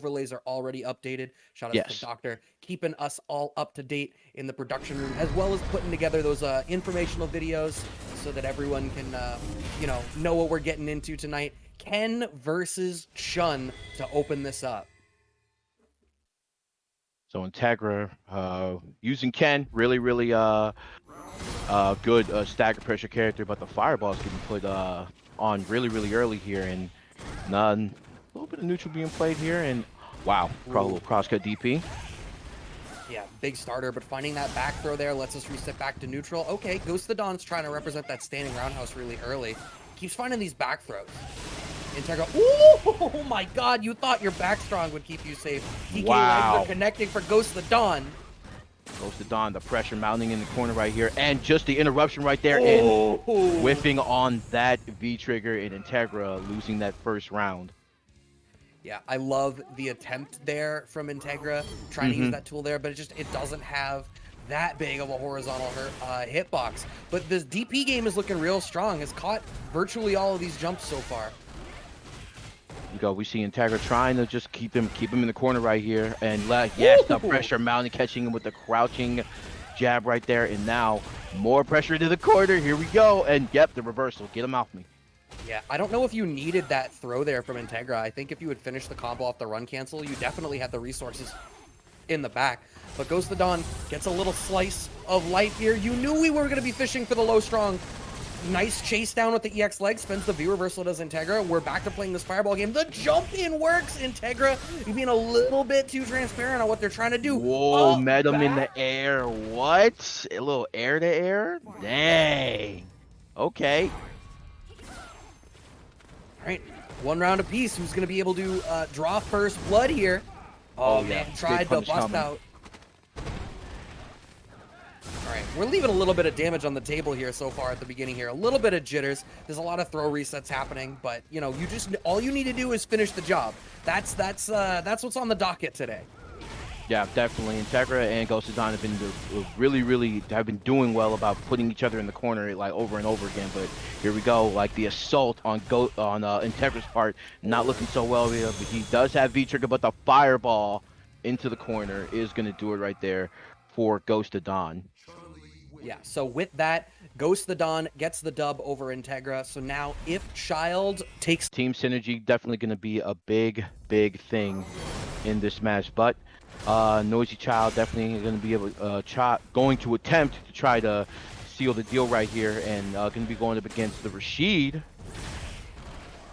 overlays are already updated. Shout out to Yes. Doctor, keeping us all up to date in the production room, as well as putting together those informational videos so that everyone can, you know what we're getting into tonight. Ken versus Chun to open this up. So Integra using Ken, really good stagger pressure character, but the fireball's getting put on really early here, and a little bit of neutral being played here, and wow, probably a little crosscut DP. Yeah, big starter, but finding that back throw there lets us reset back to neutral. Okay, GhostThaDon's trying to represent that standing roundhouse really early. Keeps finding these back throws. Integra, ooh, oh my god, you thought your back strong would keep you safe. DK Wow. legs are connecting for GhostThaDon. GhostThaDon, the pressure mounting in the corner right here, and just the interruption right there, and whiffing on that V-trigger, and Integra losing that first round. Yeah, I love the attempt there from Integra, trying to use that tool there, but it doesn't have that big of a horizontal hitbox. But this DP game is looking real strong. Has caught virtually all of these jumps so far. We see Integra trying to just keep him in the corner right here, and yes, the pressure mounting, catching him with the crouching jab right there, and now more pressure to the corner. Here we go, and yep, the reversal. Get him off me. Yeah, I don't know if you needed that throw there from Integra. I think if you had finished the combo off the run cancel, you definitely had the resources in the back. But GhostThaDon gets a little slice of life here. You knew we were going to be fishing for the low strong. Nice chase down with the EX leg, spends the V reversal, does Integra. We're back to playing this fireball game. The jump in works. Integra, you're being a little bit too transparent on what they're trying to do. Whoa, met him in the air. What? A little air to air? Dang. Okay. All right, one round apiece. Who's going to be able to draw first blood here? Oh man, tried to bust out. All right, we're leaving a little bit of damage on the table here so far at the beginning here. A little bit of jitters. There's a lot of throw resets happening, but you know, all you need to do is finish the job. That's what's on the docket today. Yeah, definitely. Integra and GhostThaDon have been really have been doing well about putting each other in the corner like over and over again. But here we go, like the assault on Integra's part, not looking so well here. But he does have V-trigger, but the fireball into the corner is going to do it right there for GhostThaDon. Yeah, so with that, GhostThaDon gets the dub over Integra. So now if Child takes... Team synergy definitely going to be a big thing in this match. But Noisy Child definitely going to be able going to attempt to try to seal the deal right here, and going to be going up against the Rashid.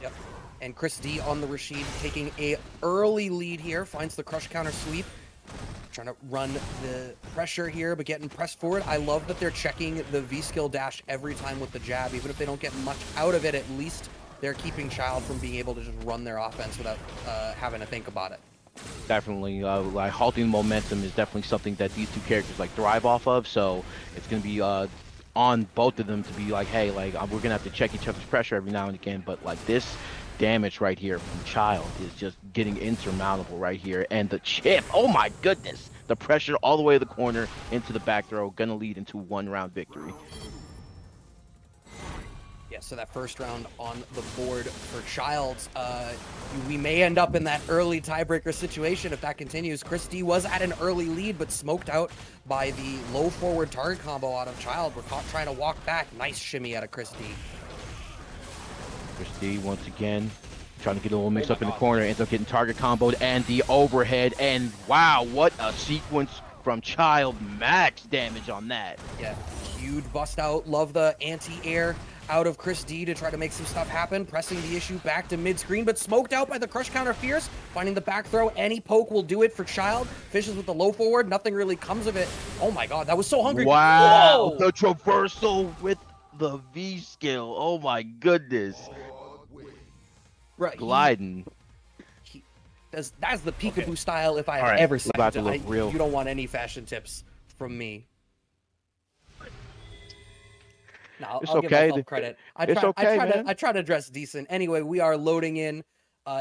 Yep, and Chris D on the Rashid, taking a early lead here, finds the crush counter sweep. Trying to run the pressure here, but getting pressed forward. I love that they're checking the V-skill dash every time with the jab. Even if they don't get much out of it, at least they're keeping Child from being able to just run their offense without having to think about it. Definitely, like halting momentum is definitely something that these two characters like thrive off of. So it's going to be on both of them to be like, hey, like we're going to have to check each other's pressure every now and again. But like this damage right here from Child is just getting insurmountable right here, and the chip, oh my goodness, the pressure all the way to the corner into the back throw, gonna lead into 1-round victory. Yeah, so that first round on the board for Childs, we may end up in that early tiebreaker situation if that continues. Chris D was at an early lead, but smoked out by the low forward target combo out of Child. We're caught trying to walk back. Nice shimmy out of Chris D. Chris D once again trying to get a little mix up in the corner, ends up getting target comboed and the overhead, and wow, what a sequence from Child. Max damage on that. Yeah, huge bust out. Love the anti-air out of Chris D to try to make some stuff happen, pressing the issue back to mid-screen, but smoked out by the crush counter Fierce, finding the back throw. Any poke will do it for Child. Fishes with the low forward, nothing really comes of it. Oh my god, that was so hungry. Wow, whoa! the traversal with the V skill. Oh my goodness. Right, gliding. That's the peekaboo style if I have ever seen it. Real. You don't want any fashion tips from me. No, I'll give myself credit. I try to dress decent. Anyway, we are loading in.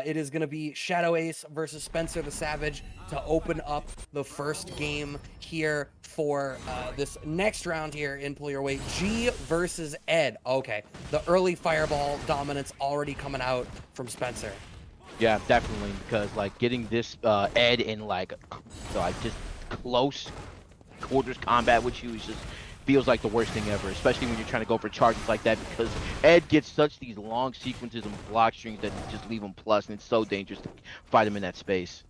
It is going to be ShadowAce versus Spencer the Savage to open up the first game here for this next round here in Pull Your Weight. G versus Ed. Okay, the early fireball dominance already coming out from Spencer. Yeah, definitely, because like getting this Ed in like just close quarters combat with you is just feels like the worst thing ever, especially when you're trying to go for charges like that, because Ed gets such these long sequences and block strings that just leave him plus, and it's so dangerous to fight him in that space.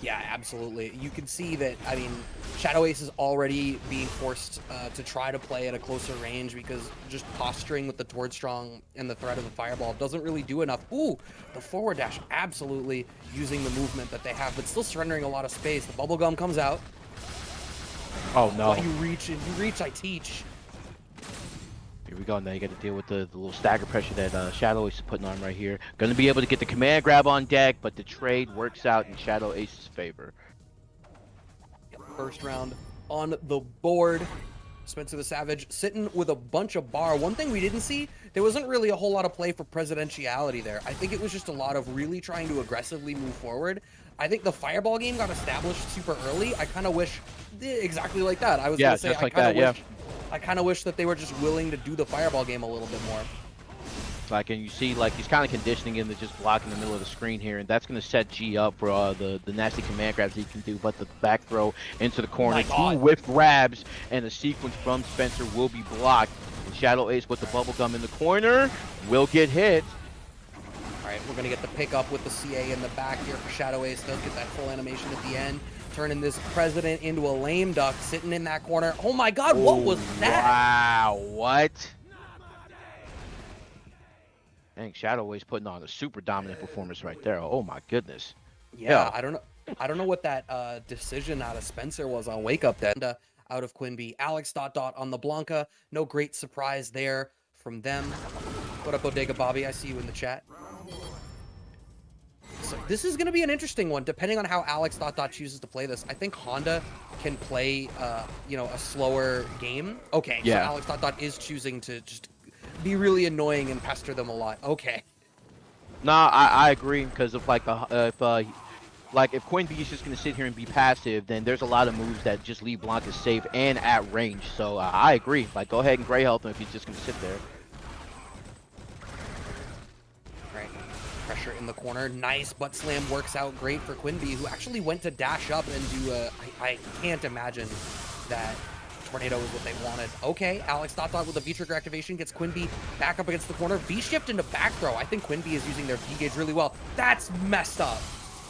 Yeah, absolutely. You can see that, I mean, ShadowAce is already being forced to try to play at a closer range because just posturing with the Toward Strong and the threat of the Fireball doesn't really do enough. Ooh, the forward dash, absolutely using the movement that they have, but still surrendering a lot of space. The Bubblegum comes out. Oh, no. You reach, I teach. Here we go. Now you got to deal with the little stagger pressure that ShadowAce is putting on right here. Going to be able to get the command grab on deck, but the trade works out in ShadowAce's favor. First round on the board. Spencer the Savage sitting with a bunch of bar. One thing we didn't see, there wasn't really a whole lot of play for presidentiality there. I think it was just a lot of really trying to aggressively move forward. I think the Fireball game got established super early. I kind of wish, exactly like that. I was going to say, I kind of wish that they were just willing to do the Fireball game a little bit more. Like, and you see, like, he's kind of conditioning him to just block in the middle of the screen here, and that's going to set G up for the nasty command grabs he can do, but the back throw into the corner, two whiff grabs, and the sequence from Spencer will be blocked. And ShadowAce with the bubblegum in the corner will get hit. All right, we're going to get the pickup with the CA in the back here for ShadowAce. Does get that full animation at the end. Turning this president into a lame duck, sitting in that corner. Oh my god, what was that? Wow, what? I think ShadowAce putting on a super dominant performance right there. Oh my goodness. Yeah, I don't know what that decision out of Spencer was on Wake Up then. Out of Quinbee. Alex.Dot on the Blanka. No great surprise there from them. What up, Bodega Bobby? I see you in the chat. So this is going to be an interesting one, depending on how Alex.Dot chooses to play this. I think Honda can play, you know, a slower game. Okay, yeah. So Alex.Dot is choosing to just be really annoying and pester them a lot. Okay. Nah, I agree, because of like if Quinbee is just gonna sit here and be passive, then there's a lot of moves that just leave Blanka safe and at range. So I agree. Like, go ahead and gray health him if he's just gonna sit there. Right. Pressure in the corner. Nice butt slam works out great for Quinbee, who actually went to dash up and do a. I can't imagine that Tornado is what they wanted. Okay, Alex.Dot with a V-trigger activation gets Quinbee back up against the corner. V-shift into back throw. I think Quinbee is using their V-gauge really well. That's messed up.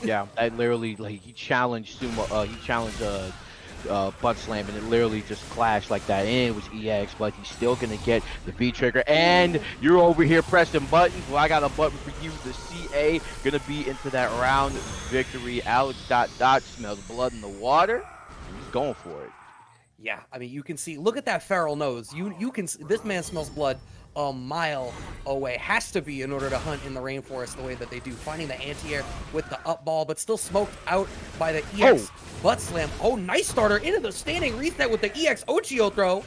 Yeah, I literally, like, he challenged butt slam, and it literally just clashed like that, and it was EX, but he's still gonna get the V-trigger, and you're over here pressing buttons. Well, I got a button for you. The CA gonna be into that round victory. Alex.Dot smells blood in the water. He's going for it. Yeah, I mean, you can see, look at that feral nose. You can see, this man smells blood a mile away. Has to be in order to hunt in the rainforest the way that they do. Finding the anti-air with the up ball, but still smoked out by the EX butt slam. Oh, nice starter into the standing reset with the EX Ochio throw.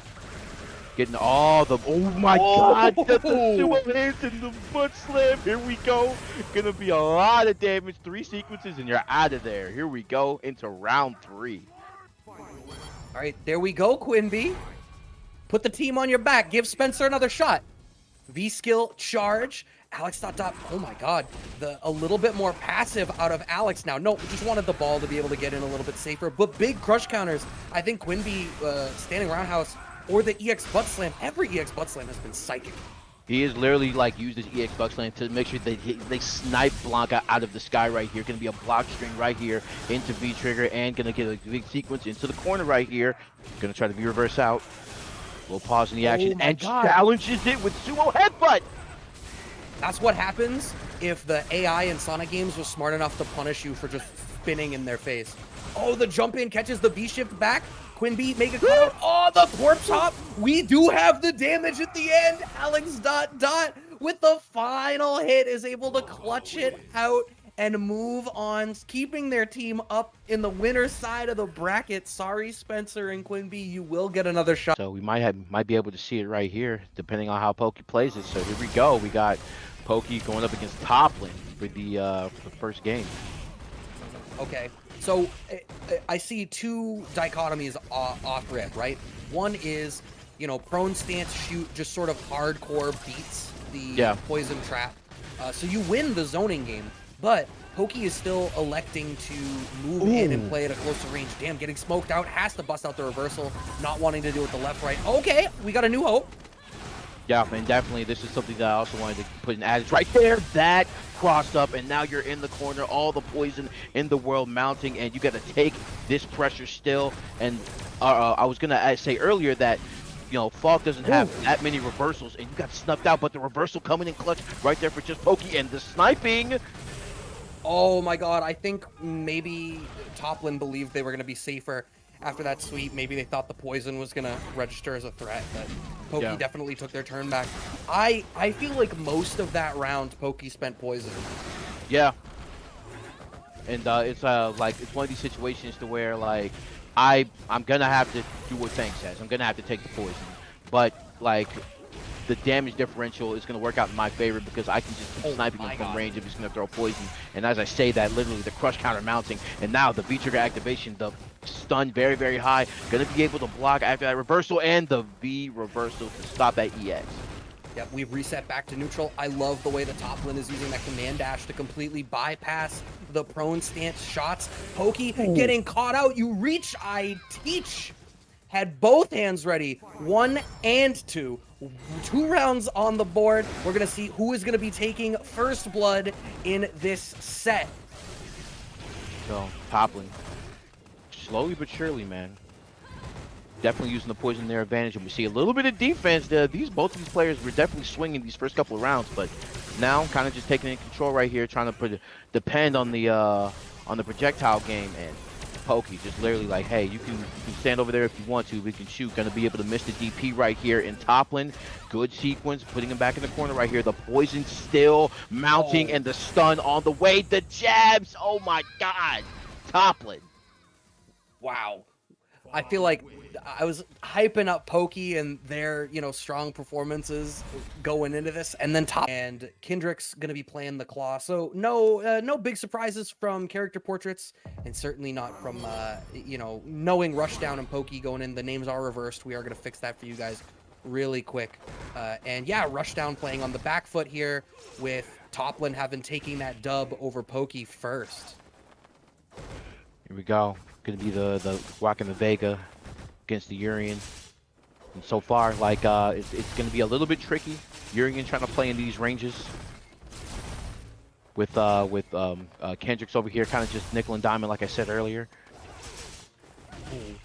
Getting all the, oh my god, the sumo hands in the butt slam. Here we go. Gonna be a lot of damage. 3 sequences and you're out of there. Here we go into round 3. All right, there we go, Quinbee. Put the team on your back. Give Spencer another shot. V-skill charge. Alex.Dot, oh my god. A little bit more passive out of Alex now. No, we just wanted the ball to be able to get in a little bit safer. But big crush counters. I think Quinbee, standing roundhouse, or the EX butt slam. Every EX butt slam has been psychic. He is literally like used his EX buck slam to make sure they snipe Blanka out of the sky right here. Gonna be a block string right here into V-trigger, and gonna get a big sequence into the corner right here. Gonna try to V-reverse out. Little pause in the action, and challenges it with sumo headbutt. That's what happens if the AI in Sonic games was smart enough to punish you for just spinning in their face. Oh, the jump in catches the V-shift back. Quinbee make a cut. Oh, the corpse hop. We do have the damage at the end. Alex.Dot with the final hit is able to clutch it out and move on, keeping their team up in the winner's side of the bracket. Sorry, Spencer and Quinbee, you will get another shot. So we might be able to see it right here, depending on how Pokey plays it. So here we go. We got Pokey going up against Toplin for the first game. Okay, so I see 2 dichotomies off rip, right? One is, you know, prone stance shoot just sort of hardcore beats the poison trap. So you win the zoning game. but Pokey is still electing to move in and play at a closer range. Damn, getting smoked out, has to bust out the reversal, not wanting to do it the left-right. Okay, we got a new hope. Yeah, man, definitely. This is something that I also wanted to put an adage right there. That crossed up, and now you're in the corner. All the poison in the world mounting, and you got to take this pressure still. And I was gonna say earlier that, you know, Falke doesn't have that many reversals, and you got snuffed out. But the reversal coming in clutch right there for just Pokey, and the sniping. Oh my god, I think maybe Toplin believed they were going to be safer after that sweep. Maybe they thought the poison was going to register as a threat, but Pokey definitely took their turn back. I feel like most of that round, Pokey spent poison. Yeah. And it's like, it's one of these situations to where, like, I'm going to have to do what Fang says. I'm going to have to take the poison. But, like, the damage differential is going to work out in my favor because I can just keep sniping him from range if he's going to throw poison. And as I say that, literally the crush counter mounting, and now the V-trigger activation, the stun very, very high, going to be able to block after that reversal, and the V reversal to stop that EX. Yep, we've reset back to neutral. I love the way the Toplin is using that command dash to completely bypass the prone stance shots. Pokey getting caught out. You reach, I teach. Had both hands ready, 1 and 2. 2 rounds on the board. We're going to see who is going to be taking first blood in this set. So, Toplin, slowly but surely, man. Definitely using the poison to their advantage, and we see a little bit of defense. Both of these players were definitely swinging these first couple of rounds, but now kind of just taking in control right here, trying to depend on the projectile game. And Pokey just literally like, hey, you can stand over there if you want to. We can shoot. Gonna be able to miss the DP right here in Toplin. Good sequence, putting him back in the corner right here. The poison still mounting, and the stun on the way. The jabs. Oh my God, Toplin. Wow. I feel like I was hyping up Pokey and their, you know, strong performances going into this, and then and Kyndrix gonna be playing the claw. So no big surprises from character portraits, and certainly not from you know, knowing Rushdown and Pokey going in. The names are reversed. We are gonna fix that for you guys really quick. And yeah, Rushdown playing on the back foot here, with Toplin having taking that dub over Pokey first. Here we go. Gonna be the walking the Vega against the Urien. And so far, like, it's gonna be a little bit tricky. Urien trying to play in these ranges with Kyndrix over here, kind of just nickel and diamond, like I said earlier. Ooh.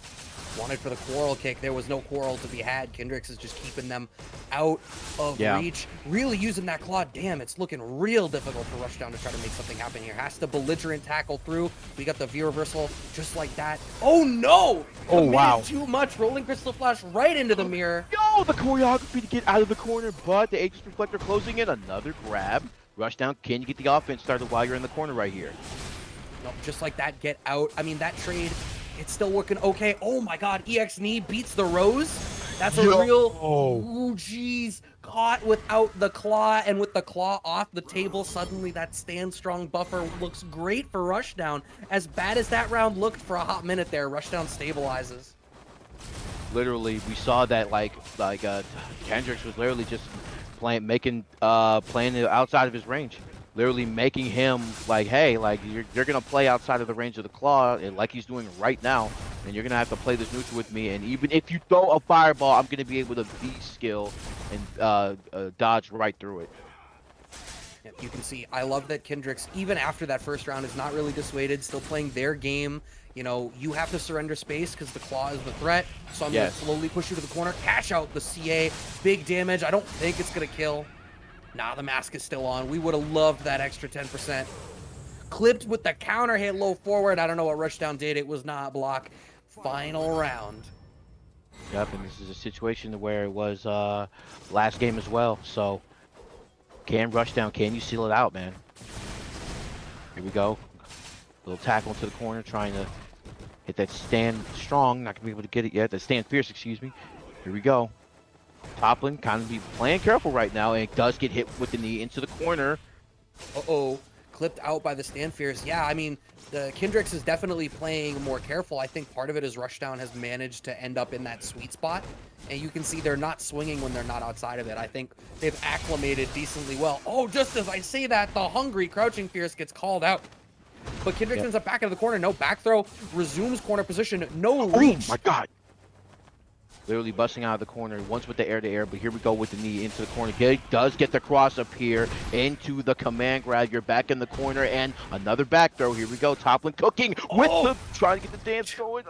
Wanted for the quarrel kick. There was no quarrel to be had. Kyndrix is just keeping them out of reach. Really using that claw. Damn, it's looking real difficult for Rushdown to try to make something happen here. Has to belligerent tackle through. We got the V reversal just like that. Oh no! Oh wow! Too much. Rolling crystal flash right into the mirror. Yo, the choreography to get out of the corner, but the Aegis Reflector closing in. Another grab. Rushdown, can you get the offense started while you're in the corner right here? No, just like that, get out. I mean, that trade, it's still working okay. Oh my God, EX knee beats the Rose. That's a real, oh jeez, caught without the claw, and with the claw off the table, suddenly that stand strong buffer looks great for Rushdown. As bad as that round looked for a hot minute there, Rushdown stabilizes. Literally, we saw that Kyndrix was literally just playing outside of his range. Literally making him like, hey, like you're gonna play outside of the range of the claw, and like he's doing right now, and you're gonna have to play this neutral with me. And even if you throw a fireball, I'm gonna be able to V-skill and dodge right through it. Yep, you can see, I love that Kyndrix, even after that first round, is not really dissuaded, still playing their game. You know, you have to surrender space because the claw is the threat. So I'm gonna slowly push you to the corner, cash out the CA, big damage. I don't think it's gonna kill. Nah, the mask is still on. We would have loved that extra 10%. Clipped with the counter hit low forward. I don't know what Rushdown did. It was not block. Final round. Yep, and this is a situation where it was last game as well. So, can Rushdown, can you seal it out, man? Here we go. Little tackle into the corner, trying to hit that stand strong. Not going to be able to get it yet. That stand fierce, excuse me. Here we go. Toplin kind of be playing careful right now, and it does get hit with the knee into the corner. Uh-oh. clipped out by the Stand Fierce. Yeah, I mean, the Kyndrix is definitely playing more careful. I think part of it is Rushdown has managed to end up in that sweet spot. And you can see they're not swinging when they're not outside of it. I think they've acclimated decently well. Oh, just as I say that, the hungry Crouching Fierce gets called out. But Kyndrix ends up back into the corner. No back throw. Resumes corner position. No reach. Oh, my God. Literally busting out of the corner, once with the air-to-air, but here we go with the knee into the corner. Does get the cross up here into the command grab. You're back in the corner, and another back throw. Here we go. Toplin cooking with the, trying to get the dance going.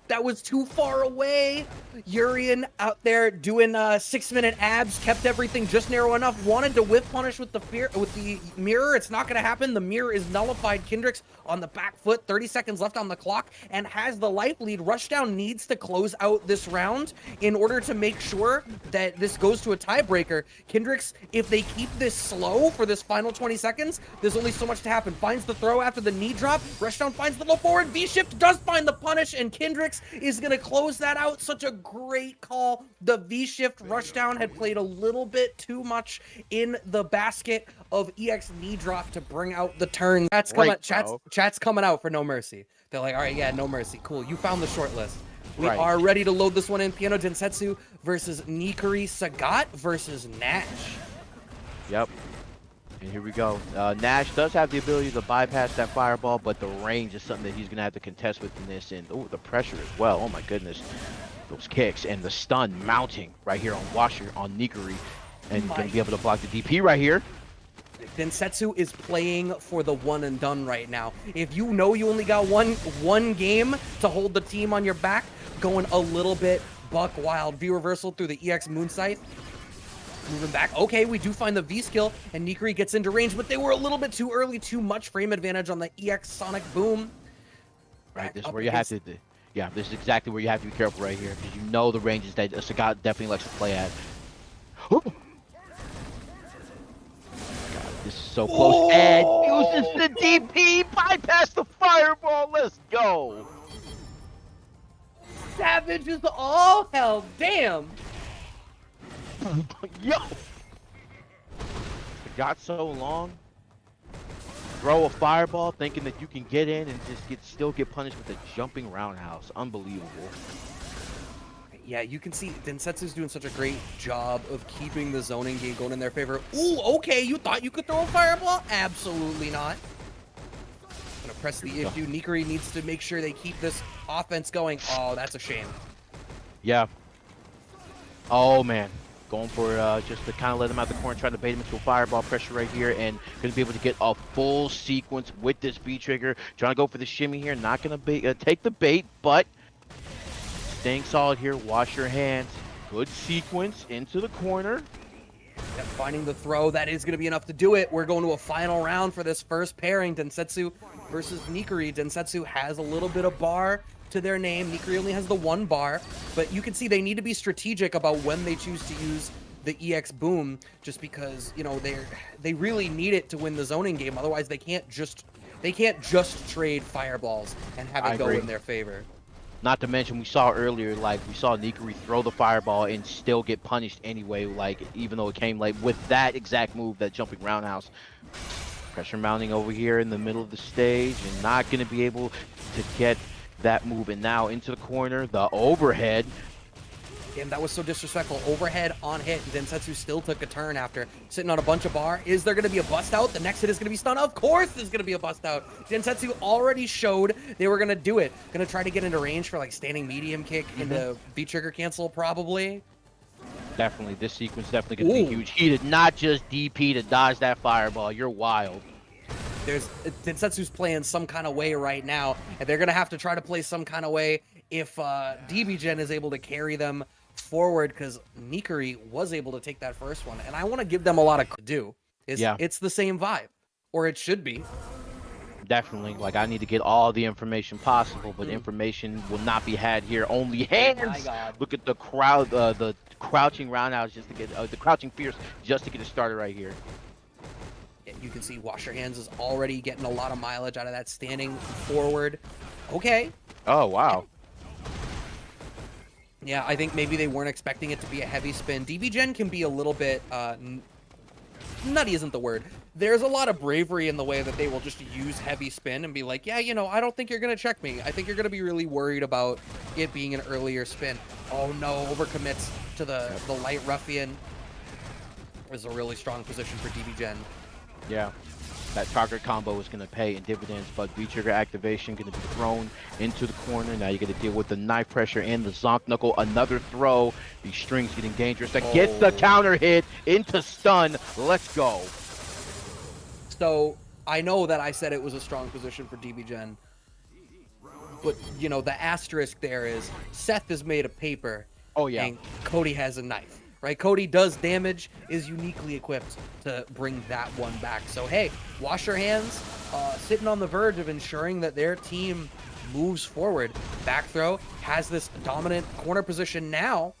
That was too far away. Urien out there doing 6-minute abs, kept everything just narrow enough. Wanted to whiff punish with the mirror. It's not going to happen. The mirror is nullified. Kyndrix on the back foot. 30 seconds left on the clock and has the life lead. Rushdown needs to close out this round in order to make sure that this goes to a tiebreaker. Kyndrix, if they keep this slow for this final 20 seconds, there's only so much to happen. Finds the throw after the knee drop. Rushdown finds the low forward. V-shift does find the punish, and Kyndrix is going to close that out. Such a great call. The V-shift Rushdown had played a little bit too much in the basket of EX knee drop to bring out the turn. Chat's coming out for No Mercy. They're like, all right, yeah, No Mercy. Cool. You found the short list. We are ready to load this one in. Piano Densetsu versus Nicory. Sagat versus Nash. Yep. And here we go. Nash does have the ability to bypass that fireball, but the range is something that he's going to have to contest with in this. And oh, the pressure as well. Oh my goodness. Those kicks and the stun mounting right here on Nicory. And going to be able to block the DP right here. Densetsu is playing for the one and done right now. If you know you only got one game to hold the team on your back, going a little bit buck wild. V reversal through the EX Moonscythe. Moving back. Okay, we do find the V skill, and Nicory gets into range, but they were a little bit too early. Too much frame advantage on the EX Sonic Boom. Right, this is where you have to... Yeah, this is exactly where you have to be careful right here, because you know the ranges that Sagat definitely likes to play at. God, this is so close. And uses the DP, bypass the fireball. Let's go. Savage is all hell. Damn. Yo. Got so long. Throw a fireball thinking that you can get in and just still get punished with a jumping roundhouse. Unbelievable. Yeah, you can see Densetsu's doing such a great job of keeping the zoning game going in their favor. Ooh, okay, you thought you could throw a fireball? Absolutely not. Gonna press the issue. Nicory needs to make sure they keep this offense going. Oh, that's a shame. Yeah. Oh, man. Going for just to kind of let him out the corner, trying to bait him into a fireball pressure right here, and going to be able to get a full sequence with this B trigger. Trying to go for the shimmy here, not going to take the bait, but staying solid here. Wash your hands. Good sequence into the corner. Yep, finding the throw, that is going to be enough to do it. We're going to a final round for this first pairing, Densetsu versus Nicory. Densetsu has a little bit of bar to their name. Nicory only has the one bar, but you can see they need to be strategic about when they choose to use the EX Boom, just because, you know, they really need it to win the zoning game. Otherwise, they can't just trade fireballs and have it go in their favor. Not to mention, we saw earlier, like, we saw Nicory throw the fireball and still get punished anyway, like, even though it came late with that exact move, that jumping roundhouse. Pressure mounting over here in the middle of the stage, and not going to be able to get that move. And now into the corner, the overhead. Damn, that was so disrespectful. Overhead on hit. Densetsu still took a turn after sitting on a bunch of bar. Is there going to be a bust out? The next hit is going to be stun. Of course there's going to be a bust out. Densetsu already showed they were going to do it. Going to try to get into range for like standing medium kick into V-trigger cancel probably. Definitely. This sequence definitely going to be huge. He did not just DP to dodge that fireball. You're wild. Densetsu's playing some kind of way right now, and they're going to have to try to play some kind of way if DBGen is able to carry them forward, because Nicory was able to take that first one, and I want to give them a lot of to do. It's the same vibe, or it should be. Definitely. Like, I need to get all the information possible, but information will not be had here. Only hands. Oh my God. Look at the crowd, the crouching roundhouse just to get the crouching fierce just to get it started right here. You can see Wash Your Hands is already getting a lot of mileage out of that standing forward. Okay. Oh, wow. Yeah, I think maybe they weren't expecting it to be a heavy spin. DBGen can be a little bit, nutty isn't the word. there's a lot of bravery in the way that they will just use heavy spin and be like, yeah, you know, I don't think you're going to check me. I think you're going to be really worried about it being an earlier spin. Oh no, overcommits to the light ruffian. Is a really strong position for DBGen. Yeah. That target combo is going to pay in dividends, but V-trigger activation going to be thrown into the corner. Now you got to deal with the knife pressure and the zonk knuckle. Another throw. These strings getting dangerous. That gets the counter hit into stun. Let's go. So I know that I said it was a strong position for DBGen, but you know the asterisk there is Seth is made of paper. Oh yeah. And Cody has a knife. Right, Cody does damage, is uniquely equipped to bring that one back. So hey, WashYourHands sitting on the verge of ensuring that their team moves forward. Back throw has this dominant corner position now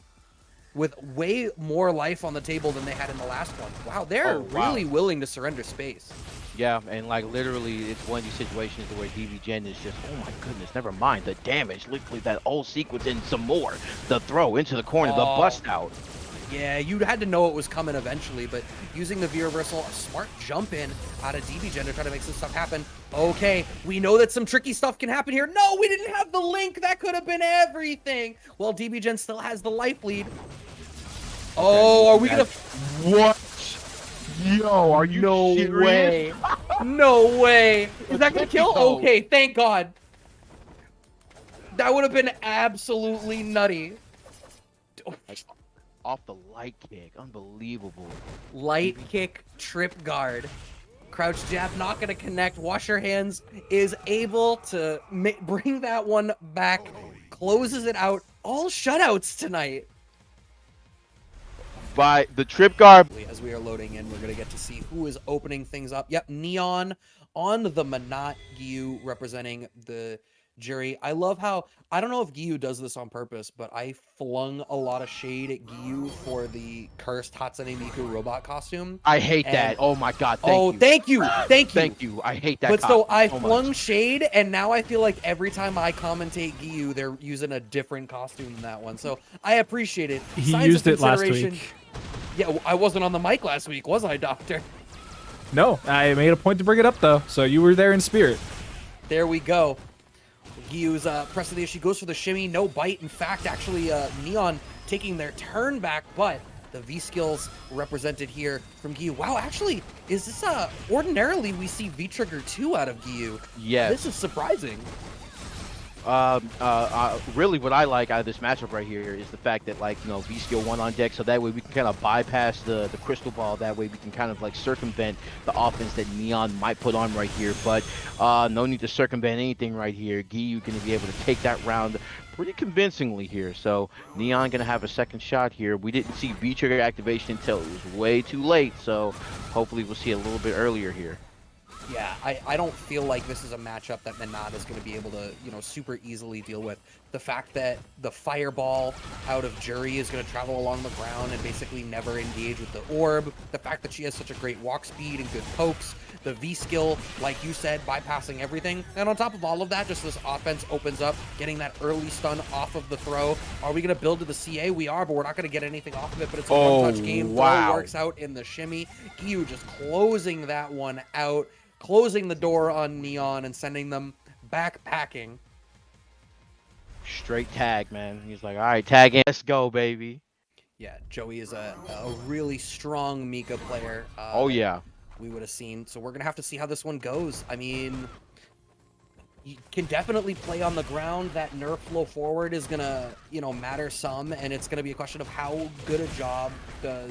with way more life on the table than they had in the last one. Wow, they're really willing to surrender space. Yeah, and like literally it's one of these situations where DBGen is just, oh my goodness, never mind the damage. Literally that whole sequence and some more. The throw into the corner, the bust out. Yeah, you had to know it was coming eventually, but using the V-reversal, a smart jump in out of DBGen to try to make some stuff happen. Okay, we know that some tricky stuff can happen here. No, we didn't have the link. That could have been everything. Well, DBGen still has the life lead. Oh, are we gonna... What? Yo, are you No serious? way. No way. Is that gonna kill? Okay, thank God. That would have been absolutely nutty. Off the light kick, unbelievable. Light kick, trip guard. Crouch jab, not going to connect. WashYourHands is able to bring that one back. Closes it out. All shutouts tonight. By the trip guard. As we are loading in, we're going to get to see who is opening things up. Yep, Neon on the Menat, Giyu representing the Juri. I love how, I don't know if Giyu does this on purpose, but I flung a lot of shade at Giyu for the cursed Hatsune Miku robot costume. I hate that. Oh my God. Thank you. Thank you. I hate that. But so I flung shade, and now I feel like every time I commentate Giyu, they're using a different costume than that one. So I appreciate it. He used it last week. Yeah, I wasn't on the mic last week, was I, Doctor? No, I made a point to bring it up, though, so you were there in spirit. There we go. Giyu's pressing the issue, goes for the shimmy, no bite. In fact, actually, Neon taking their turn back, but the V skills represented here from Giyu. Wow, actually, is this ordinarily we see V trigger 2 out of Giyu? Yes. This is surprising. Really what I like out of this matchup right here is the fact that, like, you know, V skill 1 on deck, so that way we can kind of bypass the crystal ball. That way we can kind of like circumvent the offense that Neon might put on right here. But no need to circumvent anything right here. Giyu going to be able to take that round pretty convincingly here. So Neon going to have a second shot here. We didn't see V trigger activation until it was way too late, so hopefully we'll see it a little bit earlier here. Yeah, I don't feel like this is a matchup that Menat is going to be able to, you know, super easily deal with. The fact that the fireball out of Juri is going to travel along the ground and basically never engage with the orb. The fact that she has such a great walk speed and good pokes. The V skill, like you said, bypassing everything. And on top of all of that, just this offense opens up, getting that early stun off of the throw. Are we going to build to the CA? We are, but we're not going to get anything off of it. But it's a one-touch game. Wow. Throw works out in the shimmy. Giyu just closing that one out. Closing the door on Neon and sending them back packing. Straight tag, man. He's like, all right, tag in. Let's go, baby. Yeah, Joey is a really strong Mika player. Oh, yeah. We would have seen. So we're going to have to see how this one goes. I mean, you can definitely play on the ground. That nerf flow forward is going to, you know, matter some. And it's going to be a question of how good a job does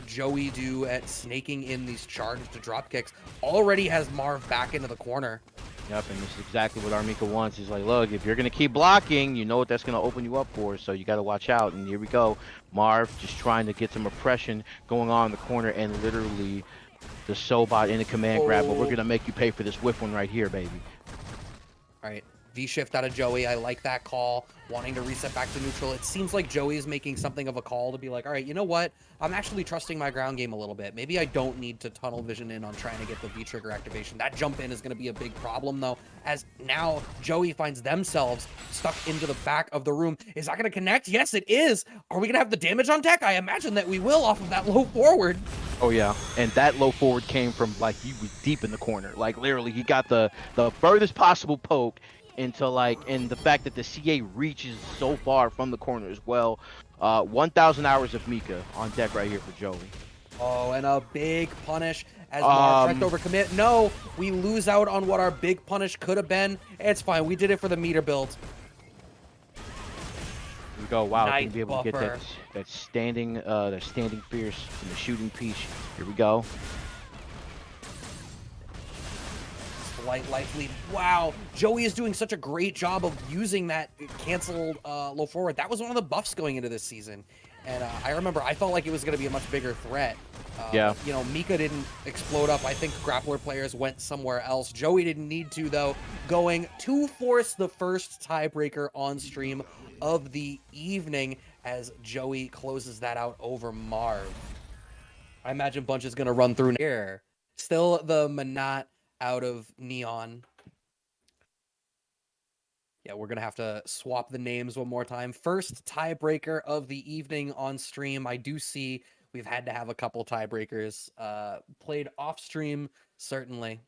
Joey do at snaking in these charge to drop kicks. Already has Marv back into the corner. Yep, and this is exactly what R.Mika wants. He's like, look, if you're going to keep blocking, you know what that's going to open you up for, so you got to watch out. And here we go. Marv just trying to get some oppression going on in the corner, and literally the Sobot in the command grab, but we're going to make you pay for this whiff one right here, baby. All right, V-shift out of Joey. I like that call. Wanting to reset back to neutral. It seems like Joey is making something of a call to be like, all right, you know what? I'm actually trusting my ground game a little bit. Maybe I don't need to tunnel vision in on trying to get the V-trigger activation. That jump in is going to be a big problem, though, as now Joey finds themselves stuck into the back of the room. Is that going to connect? Yes, it is. Are we going to have the damage on deck? I imagine that we will off of that low forward. Oh yeah, and that low forward came from like he was deep in the corner. Like literally, he got the furthest possible poke into like, and the fact that the CA reaches so far from the corner as well. 1,000 hours of Mika on deck right here for Joey. Oh, and a big punish as Marv tried to overcommit. No, we lose out on what our big punish could have been. It's fine. We did it for the meter build. Here we go. Wow, Nice gonna be able to buffer. get that standing fierce from the shooting piece. Here we go. Slight life lead. Wow, Joey is doing such a great job of using that canceled low forward. That was one of the buffs going into this season. And I remember I felt like it was going to be a much bigger threat. Yeah. You know, Mika didn't explode up. I think grappler players went somewhere else. Joey didn't need to, though, going to force the first tiebreaker on stream of the evening as Joey closes that out over Marv. I imagine Bunch is going to run through here. Still the Menat out of Neon. Yeah, we're going to have to swap the names one more time. First tiebreaker of the evening on stream. I do see we've had to have a couple tiebreakers played off stream, certainly.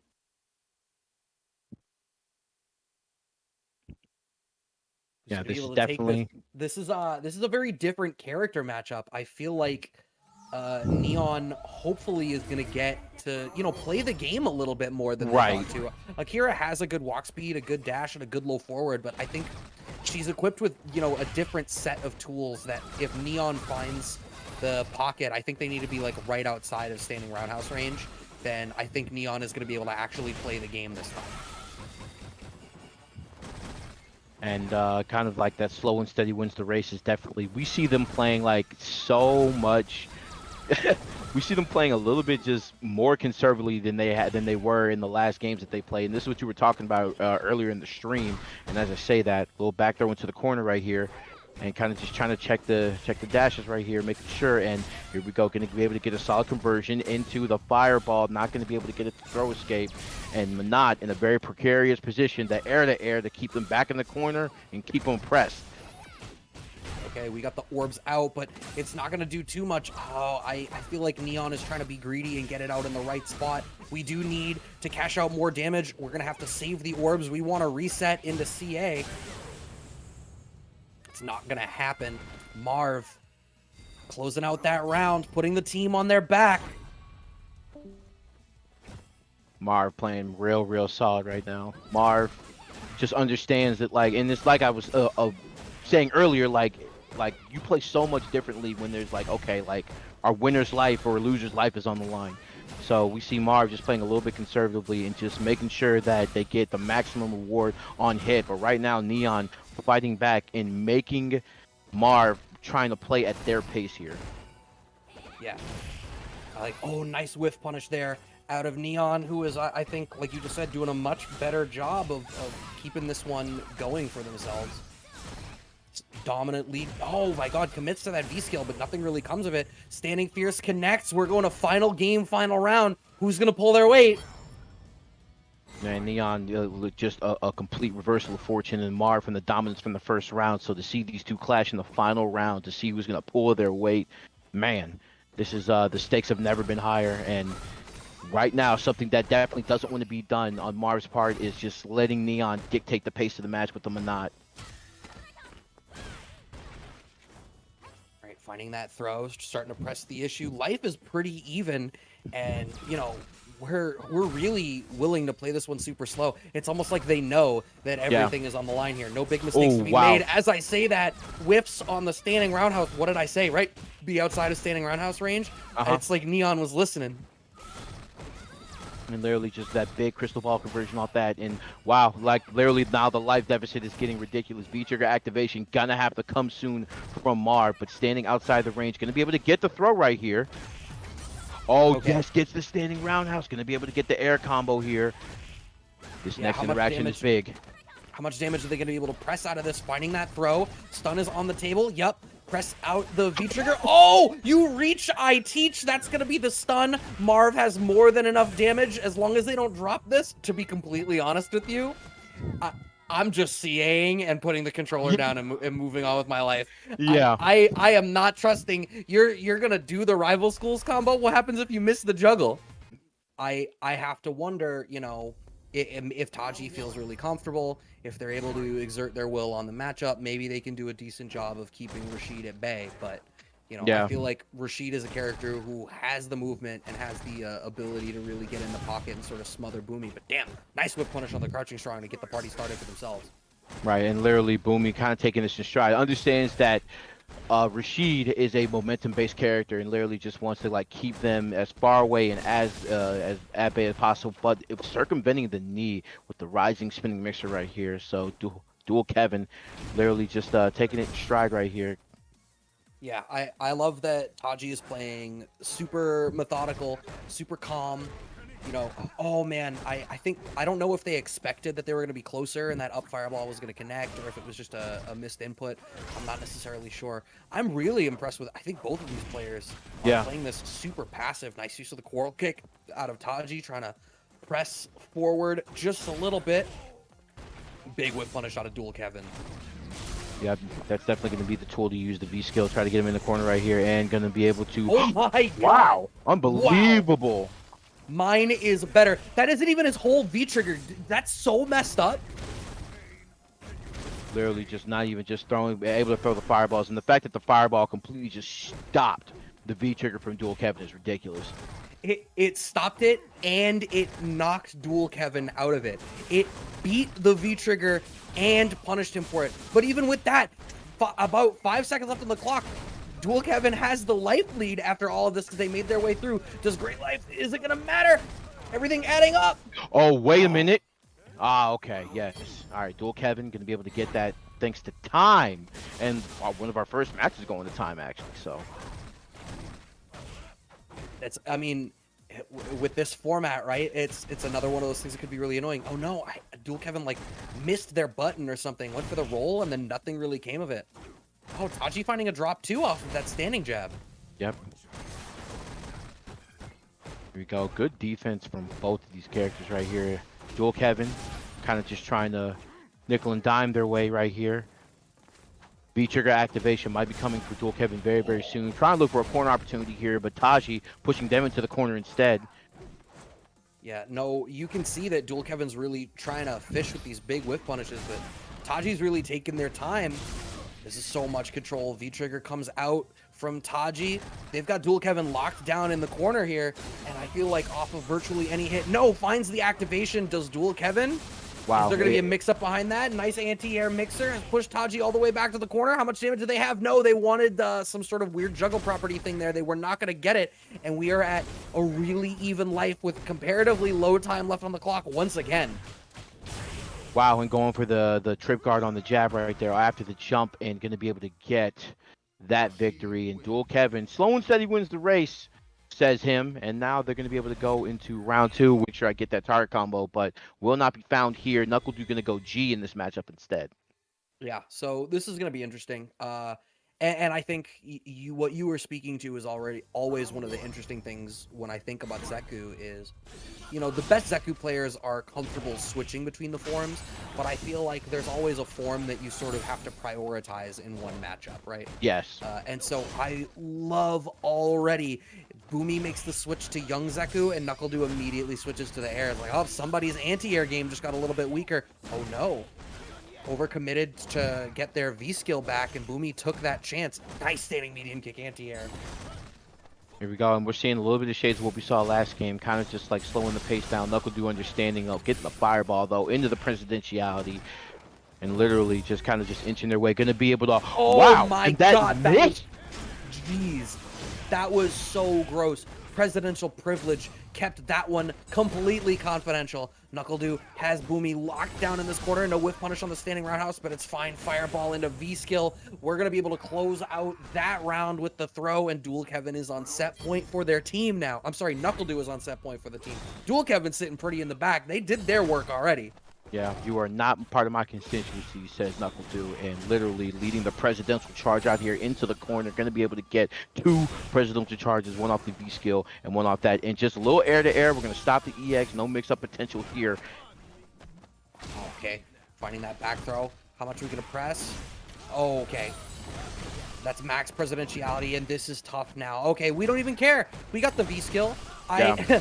Yeah, Just this be is able to take definitely. this is a very different character matchup. I feel like Neon hopefully is going to get to, you know, play the game a little bit more than they Right. want to. Akira has a good walk speed, a good dash, and a good low forward, but I think she's equipped with, you know, a different set of tools that if Neon finds the pocket, I think they need to be like right outside of standing roundhouse range, then I think Neon is going to be able to actually play the game this time. And kind of like that slow and steady wins the race is definitely, we see them playing like so much. We see them playing a little bit just more conservatively than they were in the last games that they played. And this is what you were talking about earlier in the stream. And as I say that, little back throw into the corner right here, and kind of just trying to check the dashes right here, making sure. And here we go, going to be able to get a solid conversion into the fireball. Not going to be able to get it to throw escape. And Menat in a very precarious position, the air to keep them back in the corner and keep them pressed. Okay, we got the orbs out, but it's not going to do too much. Oh, I feel like Neon is trying to be greedy and get it out in the right spot. We do need to cash out more damage. We're going to have to save the orbs. We want to reset into CA. It's not going to happen. Marv closing out that round, putting the team on their back. Marv playing real solid right now. Marv just understands that, like, and it's like I was saying earlier, like you play so much differently when there's like, okay, like our winner's life or loser's life is on the line. So we see Marv just playing a little bit conservatively and just making sure that they get the maximum reward on hit. But right now, Neon fighting back and making Marv trying to play at their pace here. Yeah. Oh, nice whiff punish there out of Neon, who is, I think, like you just said, doing a much better job of keeping this one going for themselves. Dominant lead. Oh my god, commits to that V-skill, but nothing really comes of it. Standing Fierce connects. We're going to final game, final round. Who's going to pull their weight? Man, Neon just a complete reversal of fortune, and Marv from the dominance from the first round. So to see these two clash in the final round, to see who's going to pull their weight, man, this is the stakes have never been higher. And right now, something that definitely doesn't want to be done on Marv's part is just letting Neon dictate the pace of the match with the Menat. Right, finding that throw, starting to press the issue. Life is pretty even, and you know, we're really willing to play this one super slow. It's almost like they know that everything is on the line here. No big mistakes to be made. As I say that, whiffs on the standing roundhouse. What did I say? Right, be outside of standing roundhouse range. It's like Neon was listening. And literally just that big crystal ball conversion off that, and wow, like literally now the life deficit is getting ridiculous. V-trigger activation gonna have to come soon from Marv, but standing outside the range, gonna be able to get the throw right here. Oh okay. Yes, gets the standing roundhouse, gonna be able to get the air combo here. This next interaction is big. How much damage are they going to be able to press out of this? Finding that throw. Stun is on the table. Yep. Press out the V-trigger. Oh, you reach, I teach. That's going to be the stun. Marv has more than enough damage as long as they don't drop this. To be completely honest with you, I'm just CAing and putting the controller down and moving on with my life. Yeah. I am not trusting. You're going to do the rival schools combo. What happens if you miss the juggle? I have to wonder, you know, if Taji feels really comfortable, if they're able to exert their will on the matchup, maybe they can do a decent job of keeping Rashid at bay. But, you know, Yeah. I feel like Rashid is a character who has the movement and has the ability to really get in the pocket and sort of smother Boomy. But damn, nice whip punish on the crouching strong to get the party started for themselves. Right, and literally Boomy kind of taking this in stride. Understands that Rashid is a momentum-based character and literally just wants to like keep them as far away and as at bay as possible, but if circumventing the knee with the rising spinning mixer right here. So dual Kevin literally just taking it in stride right here. Yeah, I love that Taji is playing super methodical, super calm. You know, oh man, I think, I don't know if they expected that they were going to be closer and that up fireball was going to connect, or if it was just a missed input. I'm not necessarily sure. I'm really impressed with, I think both of these players are playing this super passive. Nice use of the quarrel kick out of Taji, trying to press forward just a little bit. Big whip punish out of dual Kevin. Yeah, that's definitely going to be the tool to use, the V skill, try to get him in the corner right here, and going to be able to... Oh my god! Wow! Unbelievable! Wow. Mine is better. That isn't even his whole V-trigger. That's so messed up. Literally just not even just able to throw the fireballs. And the fact that the fireball completely just stopped the V-trigger from dual Kevin is ridiculous. It stopped it, and it knocked dual Kevin out of it. It beat the V-trigger and punished him for it. But even with that, about 5 seconds left on the clock, dual Kevin has the life lead after all of this because they made their way through. Does Great Life, is it going to matter? Everything adding up. Oh, wait a minute. Ah, okay, yes. All right, dual Kevin going to be able to get that thanks to time. And one of our first matches going to time, actually, so. It's, I mean, with this format, right, it's another one of those things that could be really annoying. Oh no, dual Kevin, like, missed their button or something, went for the roll, and then nothing really came of it. Oh, Taji finding a drop too off of that standing jab. Yep. Here we go. Good defense from both of these characters right here. Dual Kevin kind of just trying to nickel and dime their way right here. V-trigger activation might be coming for dual Kevin very, very soon. Trying to look for a corner opportunity here, but Taji pushing them into the corner instead. Yeah, no, you can see that dual Kevin's really trying to fish with these big whip punishes, but Taji's really taking their time. This is so much control. V-trigger comes out from Taji. They've got dual Kevin locked down in the corner here, and I feel like off of virtually any hit. No, finds the activation. Does dual Kevin? Wow. Is there going to be a mix-up behind that? Nice anti-air mixer. Has pushed Taji all the way back to the corner. How much damage do they have? No, they wanted some sort of weird juggle property thing there. They were not going to get it, and we are at a really even life with comparatively low time left on the clock once again. Wow, and going for the trip guard on the jab right there after the jump, and going to be able to get that victory. And dual Kevin, slow and steady wins the race, says him. And now they're going to be able to go into round two. Make sure I get that target combo, but will not be found here. NuckleDu going to go G in this matchup instead. Yeah, so this is going to be interesting. And I think what you were speaking to is always one of the interesting things when I think about Zeku is, you know, the best Zeku players are comfortable switching between the forms, but I feel like there's always a form that you sort of have to prioritize in one matchup, right? Yes. And so I love already, Boomy makes the switch to young Zeku, and NuckleDu immediately switches to the air. It's like, oh, somebody's anti-air game just got a little bit weaker. Oh no. Overcommitted to get their V skill back, and Boomy took that chance. Nice standing medium kick anti-air. Here we go, and we're seeing a little bit of shades of what we saw last game, kind of just like slowing the pace down. NuckleDu understanding of getting the fireball though into the presidentiality, and literally just kind of just inching their way. Going to be able to. Oh wow, my god! That was, jeez, that was so gross. Presidential privilege kept that one completely confidential. NuckleDu has Boomy locked down in this corner. No whiff punish on the standing roundhouse, but it's fine. Fireball into V skill. We're going to be able to close out that round with the throw, and dual Kevin is on set point for their team now. I'm sorry, NuckleDu is on set point for the team. Dual Kevin's sitting pretty in the back. They did their work already. Yeah, you are not part of my constituency, says Knuckle2, and literally leading the presidential charge out here into the corner. Going to be able to get 2 presidential charges, one off the V skill and one off that. And just a little air to air. We're going to stop the EX. No mix-up potential here. Okay, finding that back throw. How much are we going to press? Oh, okay. That's max presidentiality, and this is tough now. Okay, we don't even care. We got the V skill. Yeah.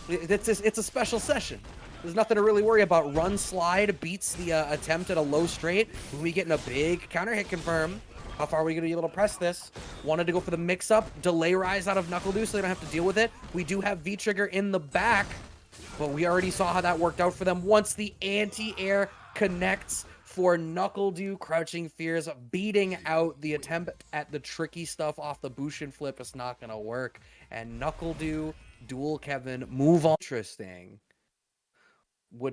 It's a special session. There's nothing to really worry about. Run slide beats the attempt at a low straight. We getting a big counter hit confirm. How far are we going to be able to press this? Wanted to go for the mix-up. Delay rise out of Knuckle2 so they don't have to deal with it. We do have V-Trigger in the back, but we already saw how that worked out for them. Once the anti-air connects for Knuckle2, Crouching Fears, beating out the attempt at the tricky stuff off the Bushin flip is not going to work. And Knuckle2, Dual Kevin, move on. Interesting.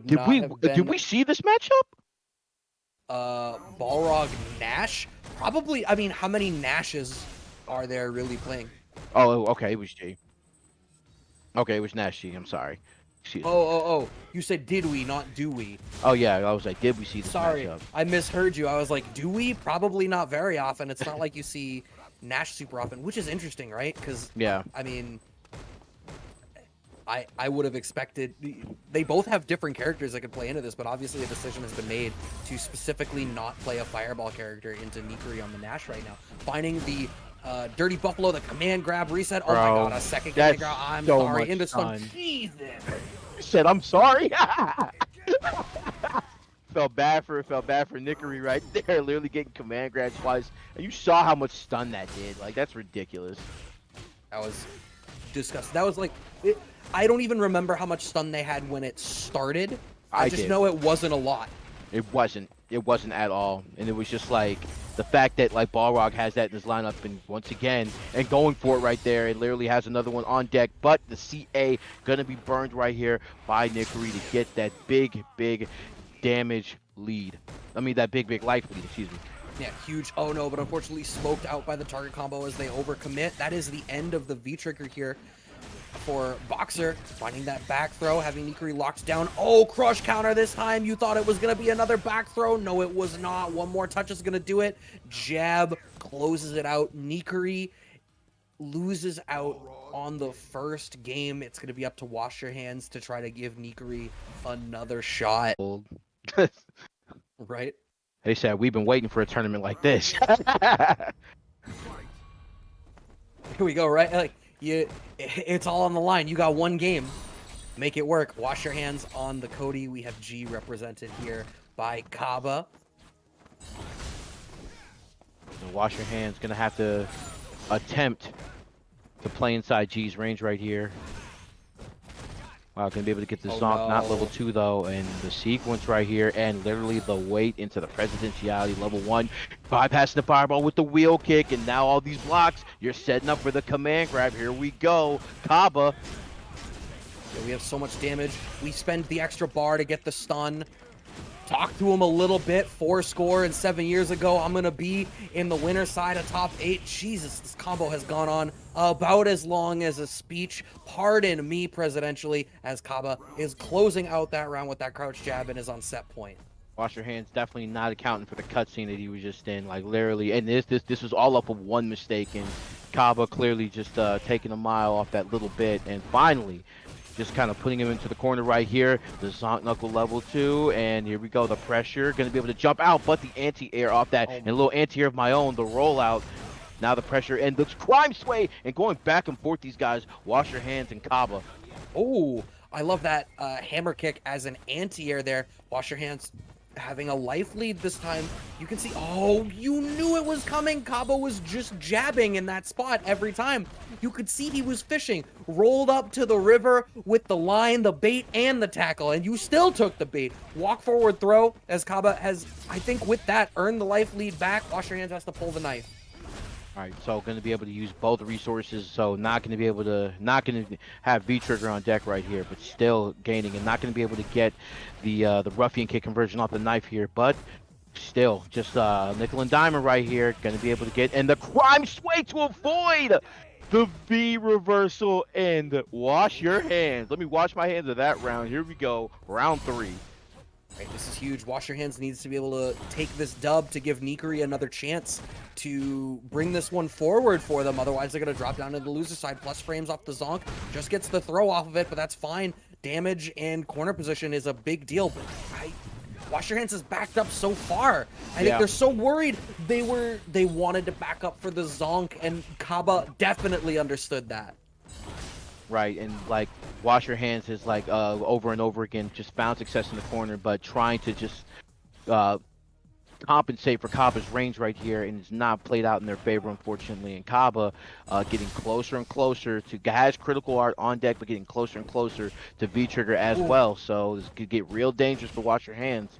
Did we see this matchup? Balrog Nash? Probably. I mean, how many Nashes are there really playing? Oh, okay, it was G. Okay, it was Nash G. I'm sorry. Excuse me. Oh. You said did we, not do we. Oh, yeah, I was like, did we see this matchup? I misheard you. I was like, do we? Probably not very often. It's not like you see Nash super often, which is interesting, right? Because, yeah, I mean, I would have expected... They both have different characters that could play into this, but obviously a decision has been made to specifically not play a Fireball character into Nicory on the Nash right now. Finding the Dirty Buffalo, the command grab reset. Oh my god, a second command grab. I'm so sorry. Into stun. Jesus. Said I'm sorry. felt bad for Nicory right there, literally getting command grab twice. And you saw how much stun that did. Like, that's ridiculous. That was disgusting. That was like... I don't even remember how much stun they had when it started. I just know it wasn't a lot. It wasn't at all. And it was just like the fact that like Balrog has that in his lineup, and once again, and going for it right there, it literally has another one on deck, but the CA gonna be burned right here by Nicory to get that big damage lead. I mean, that big life lead, excuse me. Yeah, huge. Oh no, but unfortunately smoked out by the target combo as they overcommit. That is the end of the V-Trigger here for Boxer, finding that back throw, having Nicory locked down. Oh, crush counter this time. You thought it was going to be another back throw. No, it was not. One more touch is going to do it. Jab closes it out. Nicory loses out on the first game. It's going to be up to WashYourHands to try to give Nicory another shot. Right? They said, we've been waiting for a tournament like this. Here we go, right? Like, it's all on the line. You got one game. Make it work. Wash your hands on the Cody. We have G represented here by Caba. WashYourHands gonna have to attempt to play inside G's range right here. Wow, gonna be able to get the zonk, not level 2 though, and the sequence right here, and literally the weight into the presidentiality level 1, bypassing the fireball with the wheel kick, and now all these blocks, you're setting up for the command grab. Here we go, Caba. Yeah, we have so much damage. We spend the extra bar to get the stun. Talk to him a little bit. 4 score and 7 years ago, I'm gonna be in the winner side of top 8. Jesus, this combo has gone on about as long as a speech. Pardon me, presidentially, as Caba is closing out that round with that crouch jab and is on set point. WashYourHands definitely not accounting for the cutscene that he was just in, like literally, and this was all up of one mistake, and Caba clearly just taking a mile off that little bit, and finally just kind of putting him into the corner right here. The Zonk Knuckle level 2, and here we go. The pressure, going to be able to jump out, but the anti-air off that, and a little anti-air of my own, the rollout. Now the pressure, and the crime sway, and going back and forth, these guys, WashYourHands and Caba. Oh, I love that hammer kick as an anti-air there. WashYourHands having a life lead this time. You can see, oh, you knew it was coming. Caba was just jabbing in that spot every time. You could see he was fishing, rolled up to the river with the line, the bait, and the tackle, and you still took the bait. Walk forward throw, as Caba has, I think with that, earned the life lead back. WashYourHands has to pull the knife. All right, so going to be able to use both resources, so not going to have V-Trigger on deck right here, but still gaining, and not going to be able to get the ruffian kick conversion off the knife here, but still just nickel and diamond right here, going to be able to get, and the crime sway to avoid the V reversal, and WashYourHands. Let me wash my hands of that round. Here we go, round 3. Right, this is huge. Wash Your Hands needs to be able to take this dub to give Nicory another chance to bring this one forward for them. Otherwise, they're going to drop down to the loser side. Plus frames off the Zonk. Just gets the throw off of it, but that's fine. Damage and corner position is a big deal. But Wash Your Hands is backed up so far. I think they're so worried. They wanted to back up for the Zonk, and Caba definitely understood that. Right, and like Wash Your Hands is like over and over again just found success in the corner, but trying to just compensate for Caba's range right here, and it's not played out in their favor, unfortunately. And Caba getting closer and closer to has critical art on deck, but getting closer and closer to V-Trigger as well. So this could get real dangerous for Wash Your Hands.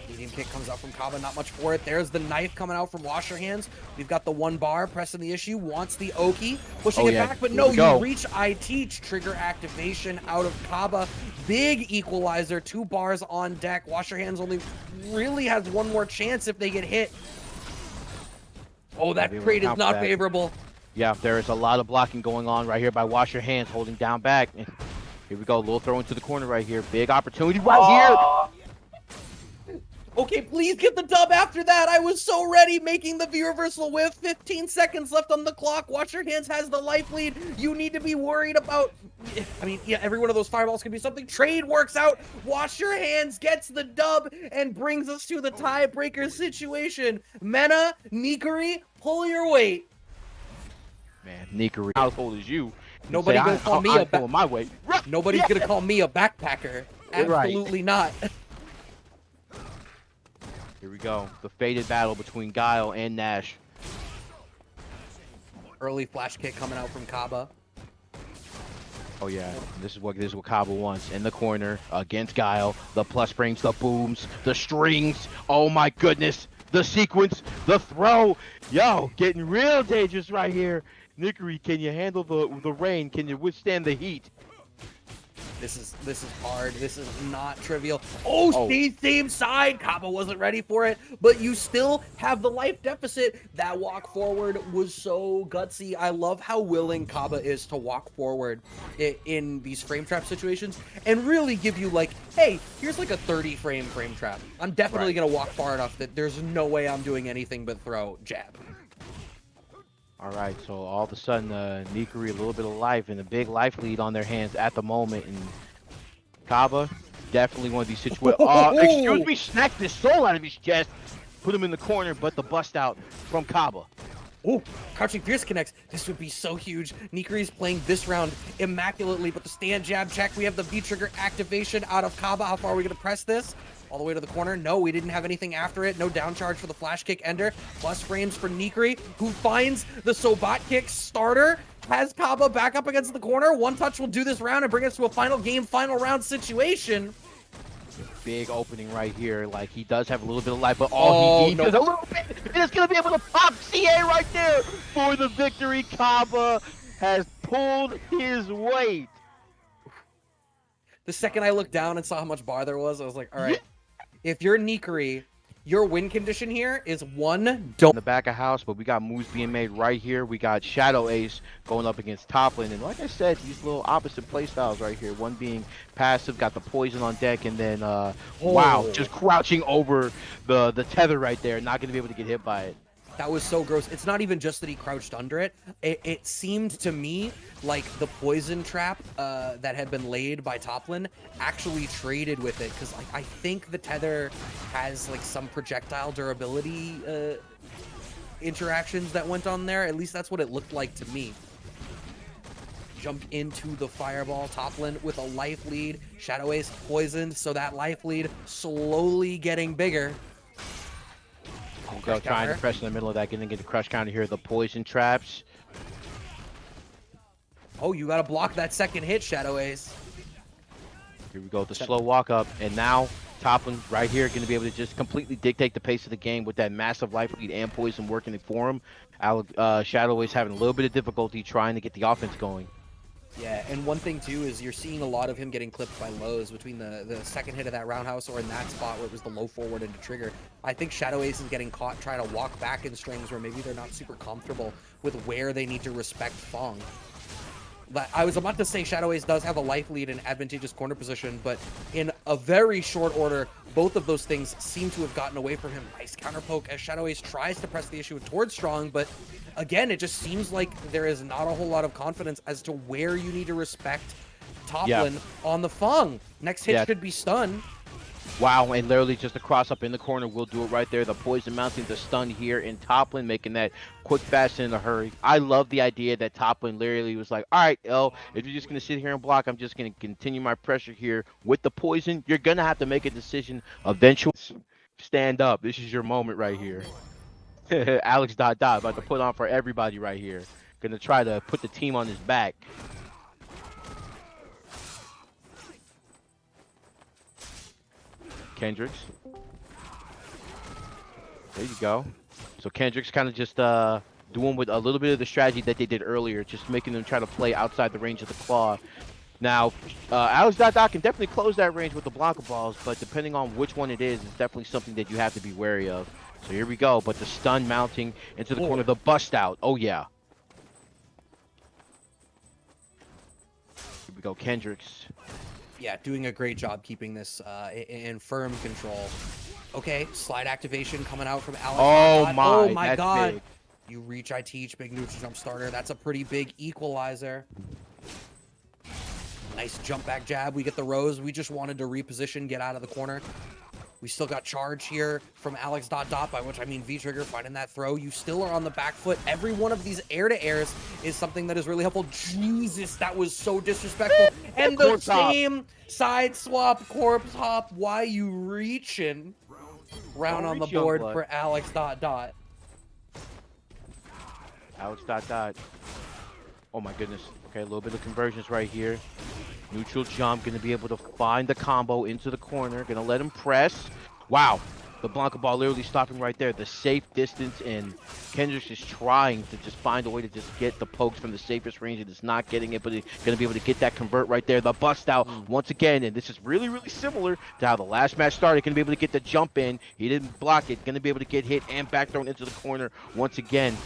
Medium kick comes out from Caba, not much for it. There's the knife coming out from Wash Your Hands. We've got the one bar pressing the issue, wants the Oki, pushing it back, but no, you reach I teach, trigger activation out of Caba. Big equalizer, 2 bars on deck. Wash Your Hands only really has one more chance if they get hit. Oh, that trade is not favorable. Yeah, there is a lot of blocking going on right here by Wash Your Hands, holding down back. Here we go, little throw into the corner right here. Big opportunity right here. Okay, please get the dub after that. I was so ready, making the V-reversal with 15 seconds left on the clock. Wash Your Hands has the life lead. You need to be worried about... I mean, yeah, every one of those fireballs can be something. Trade works out. Wash Your Hands gets the dub and brings us to the tiebreaker situation. Mena, Nicory, pull your weight. Man, Nicory, how old is you? Nobody's gonna call me my weight. Nobody's gonna call me a backpacker. Absolutely not. Here we go. The fated battle between Giyu and Nash. Early flash kick coming out from Caba. Oh yeah, this is what Caba wants in the corner against Giyu. The plus frames, the booms, the strings. Oh my goodness, the sequence, the throw. Yo, getting real dangerous right here. Nicory, can you handle the rain? Can you withstand the heat? This is hard. This is not trivial. Oh, same side. Caba wasn't ready for it, but you still have the life deficit. That walk forward was so gutsy. I love how willing Caba is to walk forward in these frame trap situations and really give you like, hey, here's like a 30 frame trap. I'm definitely gonna walk far enough that there's no way I'm doing anything but throw jab. All right, so all of a sudden, Nicory a little bit of life and a big life lead on their hands at the moment. And Caba, definitely one of these situations. Excuse me, snapped his soul out of his chest, put him in the corner, but the bust out from Caba. Oh, crouching fierce connects. This would be so huge. Nicory's playing this round immaculately, but the stand jab check. We have the V-trigger activation out of Caba. How far are we going to press this? All the way to the corner. No, we didn't have anything after it. No down charge for the flash kick ender. Plus frames for Nicory, who finds the Sagat kick starter. Has Caba back up against the corner. One touch will do this round and bring us to a final game, final round situation. Big opening right here. Like, he does have a little bit of life, but all he needs is a little bit. And it's going to be able to pop CA right there for the victory. Caba has pulled his weight. The second I looked down and saw how much bar there was, I was like, all right, if you're Nicory, your win condition here is one, don't. In the back of house, but we got moves being made right here. We got ShadowAce going up against Toplin. And like I said, these little opposite playstyles right here. One being passive, got the poison on deck, and then, wow, just crouching over the tether right there. Not going to be able to get hit by it. That was so gross. It's not even just that he crouched under it. It seemed to me like the poison trap that had been laid by Toplin actually traded with it, because like I think the tether has like some projectile durability interactions that went on there. At least that's what it looked like to me. Jump into the fireball. Toplin with a life lead. ShadowAce poisoned, so that life lead slowly getting bigger. Go trying to press in the middle of that, getting the crush counter here. The poison traps. Oh, you gotta block that second hit, ShadowAce. Here we go, the slow walk up, and now Toplin right here going to be able to just completely dictate the pace of the game with that massive life lead and poison working for him. ShadowAce having a little bit of difficulty trying to get the offense going. Yeah, and one thing too is you're seeing a lot of him getting clipped by lows between the second hit of that roundhouse or in that spot where it was the low forward into trigger. I think ShadowAce is getting caught trying to walk back in strings where maybe they're not super comfortable with where they need to respect Fang. I was about to say ShadowAce does have a life lead and advantageous corner position, but in a very short order, both of those things seem to have gotten away from him. Nice counter poke as ShadowAce tries to press the issue towards Strong, but again, it just seems like there is not a whole lot of confidence as to where you need to respect Toplin on the Fang. Next hit should be stun. Wow, and literally just a cross up in the corner will do it right there. The poison mounting the stun here in Toplin, making that quick, fast, and in a hurry. I love the idea that Toplin literally was like, all right, L, if you're just going to sit here and block, I'm just going to continue my pressure here with the poison. You're going to have to make a decision eventually. Stand up. This is your moment right here. Alex.Dot about to put on for everybody right here. Going to try to put the team on his back. Kyndrix. There you go. So Kyndrix kind of just doing with a little bit of the strategy that they did earlier, just making them try to play outside the range of the claw. Now, Alex.Dot can definitely close that range with the Blanka balls, but depending on which one it is, it's definitely something that you have to be wary of. So here we go, but the stun mounting into the corner, the bust out. Oh yeah. Here we go, Kyndrix. Yeah, doing a great job keeping this in firm control. Okay, slide activation coming out from Alex. Oh my god. Big. You reach, I teach, big neutral jump starter. That's a pretty big equalizer. Nice jump back jab. We get the rose. We just wanted to reposition, get out of the corner. We still got charge here from Alex.Dot, by which I mean V-Trigger finding that throw. You still are on the back foot. Every one of these air-to-airs is something that is really helpful. Jesus, that was so disrespectful. And the same side swap corpse hop. Why you reaching? Round on the board for Alex.Dot. Alex.Dot. Oh my goodness. Okay, a little bit of conversions right here. Neutral jump, gonna be able to find the combo into the corner. Gonna let him press. Wow, the Blanka ball literally stopping right there. The safe distance, and Kyndrix is trying to just find a way to just get the pokes from the safest range. It is not getting it, but he's gonna be able to get that convert right there. The bust out once again, and this is really, really similar to how the last match started. Gonna be able to get the jump in. He didn't block it. Gonna be able to get hit and back thrown into the corner once again.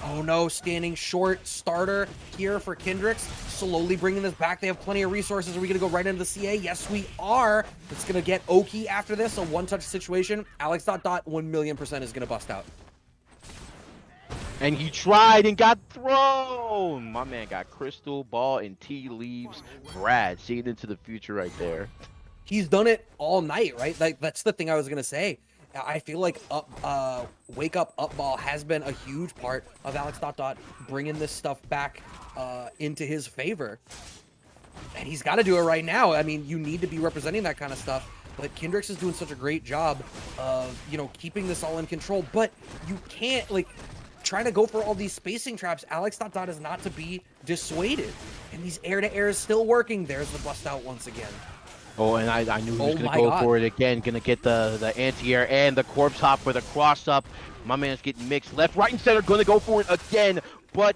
Oh no, standing short starter here for Kyndrix. Slowly bringing this back. They have plenty of resources. Are we going to go right into the CA? Yes, we are. It's going to get Oki after this. A one-touch situation. Alex.Dot 1,000,000% is going to bust out. And he tried and got thrown. My man got crystal ball and tea leaves. Brad seeing into the future right there. He's done it all night, right? Like, that's the thing I was going to say. I feel like wake up ball has been a huge part of Alex.Dot bringing this stuff back into his favor. And he's got to do it right now. I mean, you need to be representing that kind of stuff. But Kyndrix is doing such a great job of, you know, keeping this all in control. But you can't, like, trying to go for all these spacing traps. Alex.Dot is not to be dissuaded. And these air-to-air is still working. There's the bust out once again. Oh, and I knew he was going to go for it again. Going to get the anti-air and the corpse hop for the cross-up. My man's getting mixed. Left, right, and center. Going to go for it again. But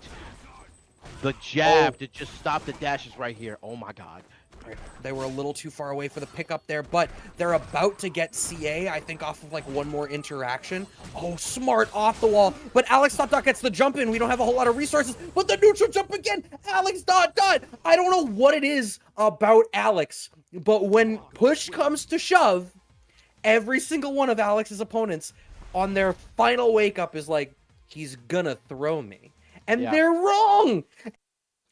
the jab to just stop the dashes right here. Oh, my God. They were a little too far away for the pickup there, but they're about to get CA, I think, off of, like, one more interaction. Oh, smart off the wall. But Alex.Dot gets the jump in. We don't have a whole lot of resources, but the neutral jump again. Alex.Dot. I don't know what it is about Alex, but when push comes to shove, every single one of Alex's opponents on their final wake up is like, he's gonna throw me. And they're wrong.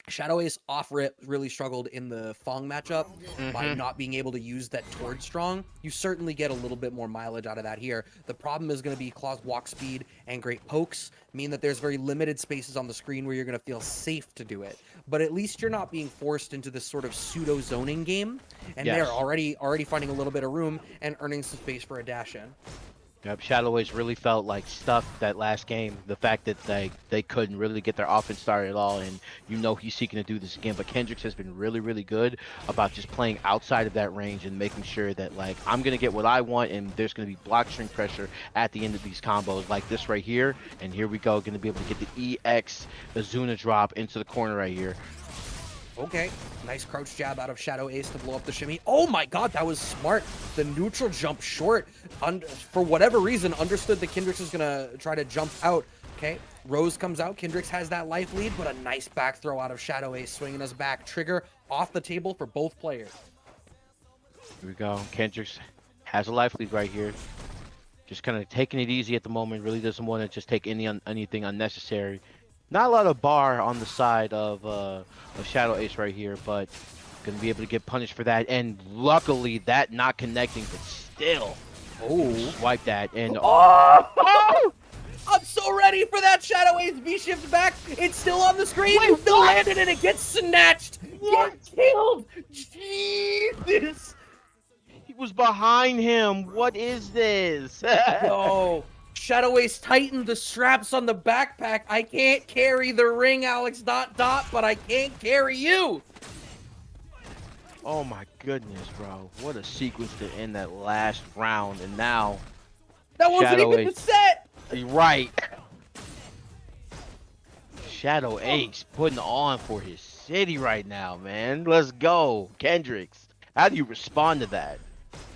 ShadowAce off-rip really struggled in the Fang matchup by not being able to use that towards strong. You certainly get a little bit more mileage out of that here. The problem is going to be Claw's walk speed and great pokes mean that there's very limited spaces on the screen where you're going to feel safe to do it. But at least you're not being forced into this sort of pseudo-zoning game, and they're already finding a little bit of room and earning some space for a dash-in. Yep, ShadowAce really felt like stuffed that last game. The fact that they couldn't really get their offense started at all, and you know he's seeking to do this again. But Kyndrix has been really, really good about just playing outside of that range and making sure that, like, I'm going to get what I want, and there's going to be block string pressure at the end of these combos like this right here. And here we go, going to be able to get the EX, the Zuna drop into the corner right here. Okay, nice crouch jab out of ShadowAce to blow up the shimmy. Oh my god, that was smart. The neutral jump short, for whatever reason, understood that Kyndrix is going to try to jump out Okay, Rose comes out. Kyndrix has that life lead, but a nice back throw out of ShadowAce, swinging us back. Trigger off the table for both players. Here we go. Kyndrix has a life lead right here. Just kind of taking it easy at the moment. Really doesn't want to just take anything unnecessary. Not a lot of bar on the side of ShadowAce right here, but gonna be able to get punished for that. And luckily, that not connecting, but still, swipe that and Oh! I'm so ready for that ShadowAce V-shift back. It's still on the screen. Wait, Still what? landed and it gets snatched. What? Get killed. Jesus. he was behind him. What is this? Yo. ShadowAce tightened the straps on the backpack. I can't carry the ring, Alex ... but I can't carry you. Oh my goodness, bro. What a sequence to end that last round. And now, That wasn't even ShadowAce. the set. Right. ShadowAce putting on for his city right now, man. Let's go. Kyndrix, how do you respond to that?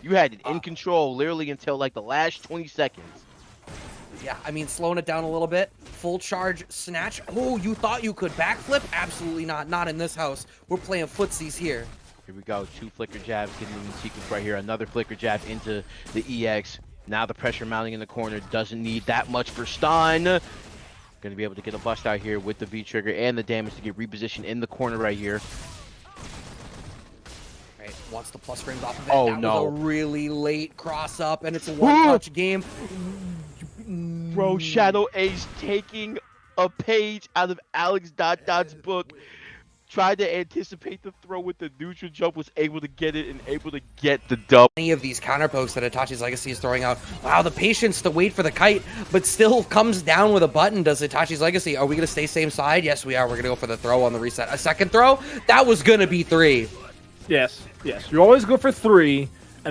You had it in control literally until like the last 20 seconds. Yeah, I mean, slowing it down a little bit. Full charge snatch. Oh, you thought you could backflip? Absolutely not. Not in this house. We're playing footsies here. Here we go. 2 flicker jabs getting in the sequence right here. Another flicker jab into the EX. Now the pressure mounting in the corner. Doesn't need that much for stun. Going to be able to get a bust out here with the V trigger and the damage to get repositioned in the corner right here. Right, wants the plus frames off of it. Oh, That no. was a really late cross up, and it's a one-touch game. Bro, ShadowAce taking a page out of Alex.Dot's book. Tried to anticipate the throw with the neutral jump, was able to get it and able to get the dub. Any of these counter pokes that Itachi's Legacy is throwing out. Wow, the patience to wait for the kite, but still comes down with a button, does Itachi's Legacy. Are we going to stay same side? Yes, we are. We're going to go for the throw on the reset. A second throw? That was going to be 3. Yes, yes. You always go for 3.